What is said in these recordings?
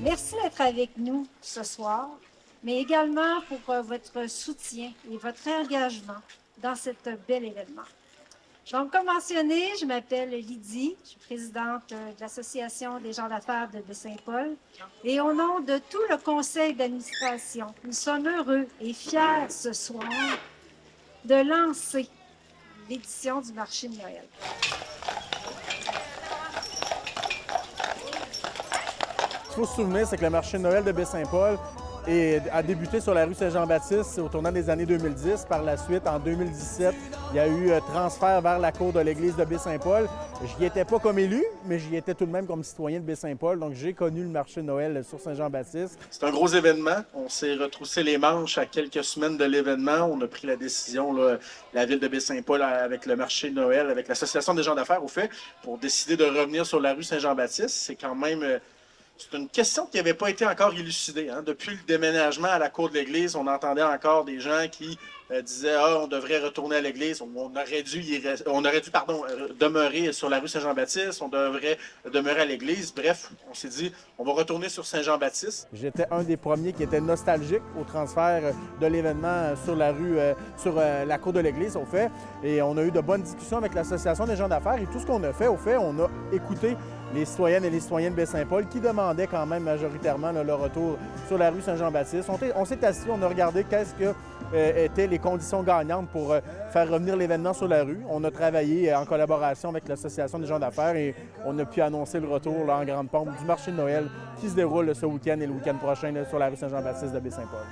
Merci d'être avec nous ce soir, mais également pour votre soutien et votre engagement dans cet bel événement. Donc, comme mentionné, je m'appelle Lydie, je suis présidente de l'Association des gens d'affaires de Baie-Saint-Paul. Et au nom de tout le conseil d'administration, nous sommes heureux et fiers ce soir de lancer l'édition du marché de Noël. Ce qu'il faut se souvenir, c'est que le marché de Noël de Baie-Saint-Paul a débuté sur la rue Saint-Jean-Baptiste au tournant des années 2010. Par la suite, en 2017, il y a eu transfert vers la cour de l'église de Baie-Saint-Paul. Je n'y étais pas comme élu, mais j'y étais tout de même comme citoyen de Baie-Saint-Paul. Donc, j'ai connu le marché de Noël sur Saint-Jean-Baptiste. C'est un gros événement. On s'est retroussé les manches à quelques semaines de l'événement. On a pris la décision, là, la ville de Baie-Saint-Paul, avec le marché de Noël, avec l'Association des gens d'affaires, au fait, pour décider de revenir sur la rue Saint-Jean-Baptiste. C'est quand même... C'est une question qui n'avait pas été encore élucidée. Hein. Depuis le déménagement à la cour de l'église, on entendait encore des gens qui disaient « Ah, on devrait retourner à l'église, on aurait dû demeurer sur la rue Saint-Jean-Baptiste, on devrait demeurer à l'église. » Bref, on s'est dit « On va retourner sur Saint-Jean-Baptiste. » J'étais un des premiers qui était nostalgique au transfert de l'événement sur la rue, sur la cour de l'église, au fait. Et on a eu de bonnes discussions avec l'Association des gens d'affaires. Et tout ce qu'on a fait, au fait, on a écouté les citoyennes et les citoyens de Baie-Saint-Paul qui demandaient quand même majoritairement le retour sur la rue Saint-Jean-Baptiste. On s'est assis, on a regardé qu'est-ce que étaient les conditions gagnantes pour faire revenir l'événement sur la rue. On a travaillé en collaboration avec l'Association des gens d'affaires et on a pu annoncer le retour là, en grande pompe du marché de Noël qui se déroule ce week-end et le week-end prochain là, sur la rue Saint-Jean-Baptiste de Baie-Saint-Paul.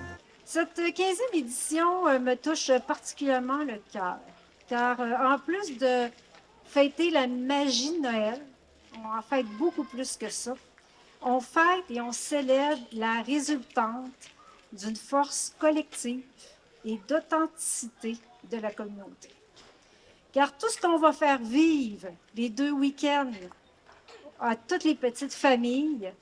Cette 15e édition me touche particulièrement le cœur, car en plus de fêter la magie de Noël, on en fête beaucoup plus que ça. On fête et on célèbre la résultante d'une force collective et d'authenticité de la communauté. Car tout ce qu'on va faire vivre les 2 week-ends à toutes les petites familles,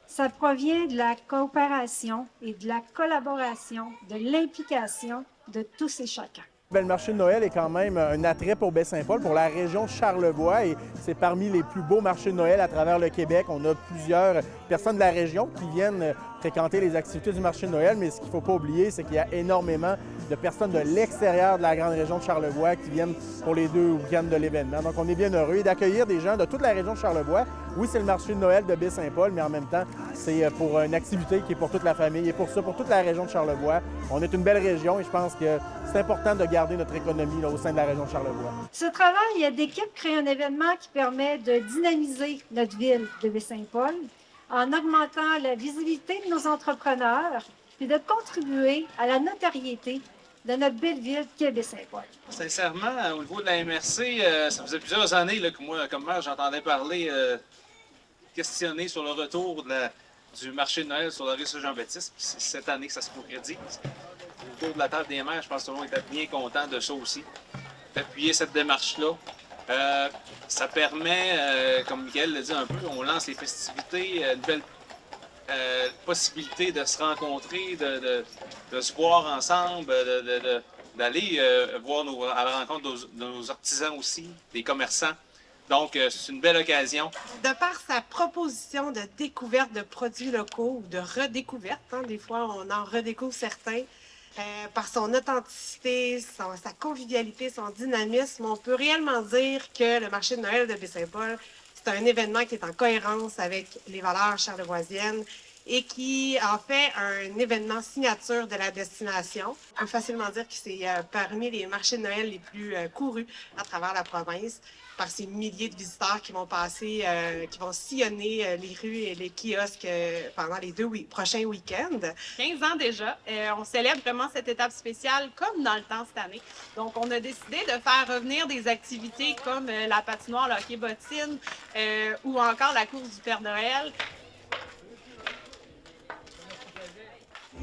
ça provient de la coopération et de la collaboration, de l'implication de tous et chacun. Le marché de Noël est quand même un attrait pour Baie-Saint-Paul, pour la région de Charlevoix, et c'est parmi les plus beaux marchés de Noël à travers le Québec. On a plusieurs personnes de la région qui viennent fréquenter les activités du marché de Noël, mais ce qu'il ne faut pas oublier, c'est qu'il y a énormément de personnes de l'extérieur de la grande région de Charlevoix qui viennent pour les 2 week-ends de l'événement. Donc, on est bien heureux d'accueillir des gens de toute la région de Charlevoix. Oui, c'est le marché de Noël de Baie-Saint-Paul, mais en même temps, c'est pour une activité qui est pour toute la famille et pour ça, pour toute la région de Charlevoix. On est une belle région et je pense que c'est important de garder notre économie là, au sein de la région de Charlevoix. Ce travail d'équipe crée un événement qui permet de dynamiser notre ville de Baie-Saint-Paul en augmentant la visibilité de nos entrepreneurs et de contribuer à la notoriété de notre belle ville qu'est Baie-Saint-Paul. Sincèrement, au niveau de la MRC, ça faisait plusieurs années là, que moi, comme maire, j'entendais parler, questionner sur le retour du marché de Noël sur la rue Saint-Jean-Baptiste. C'est cette année que ça se concrétise. Autour de la table des maires, je pense que tout le monde était bien content de ça aussi, d'appuyer cette démarche-là. Ça permet, comme Michael l'a dit un peu, on lance les festivités, une belle possibilité de se rencontrer, de se voir ensemble, d'aller voir à la rencontre de nos artisans aussi, des commerçants. Donc, c'est une belle occasion. De par sa proposition de découverte de produits locaux ou de redécouverte, hein, des fois on en redécouvre certains, par son authenticité, sa convivialité, son dynamisme, on peut réellement dire que le marché de Noël de Baie-Saint-Paul, c'est un événement qui est en cohérence avec les valeurs charlevoisiennes et qui en fait un événement signature de la destination. On peut facilement dire que c'est parmi les marchés de Noël les plus courus à travers la province. par ces milliers de visiteurs qui vont passer, qui vont sillonner les rues et les kiosques pendant les prochains week-ends. 15 ans déjà. On célèbre vraiment cette étape spéciale comme dans le temps cette année. Donc, on a décidé de faire revenir des activités comme la patinoire, le hockey bottine ou encore la course du Père Noël.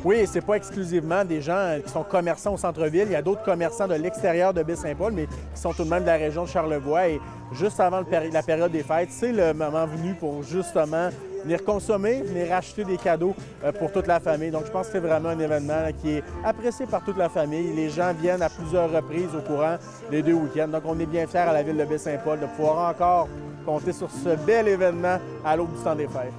Oui, c'est pas exclusivement des gens qui sont commerçants au centre-ville. Il y a d'autres commerçants de l'extérieur de Baie-Saint-Paul, mais qui sont tout de même de la région de Charlevoix. Et juste avant la période des fêtes, c'est le moment venu pour justement venir consommer, venir acheter des cadeaux pour toute la famille. Donc, je pense que c'est vraiment un événement là, qui est apprécié par toute la famille. Les gens viennent à plusieurs reprises au courant des 2 week-ends. Donc, on est bien fiers à la ville de Baie-Saint-Paul de pouvoir encore compter sur ce bel événement à l'aube du temps des fêtes.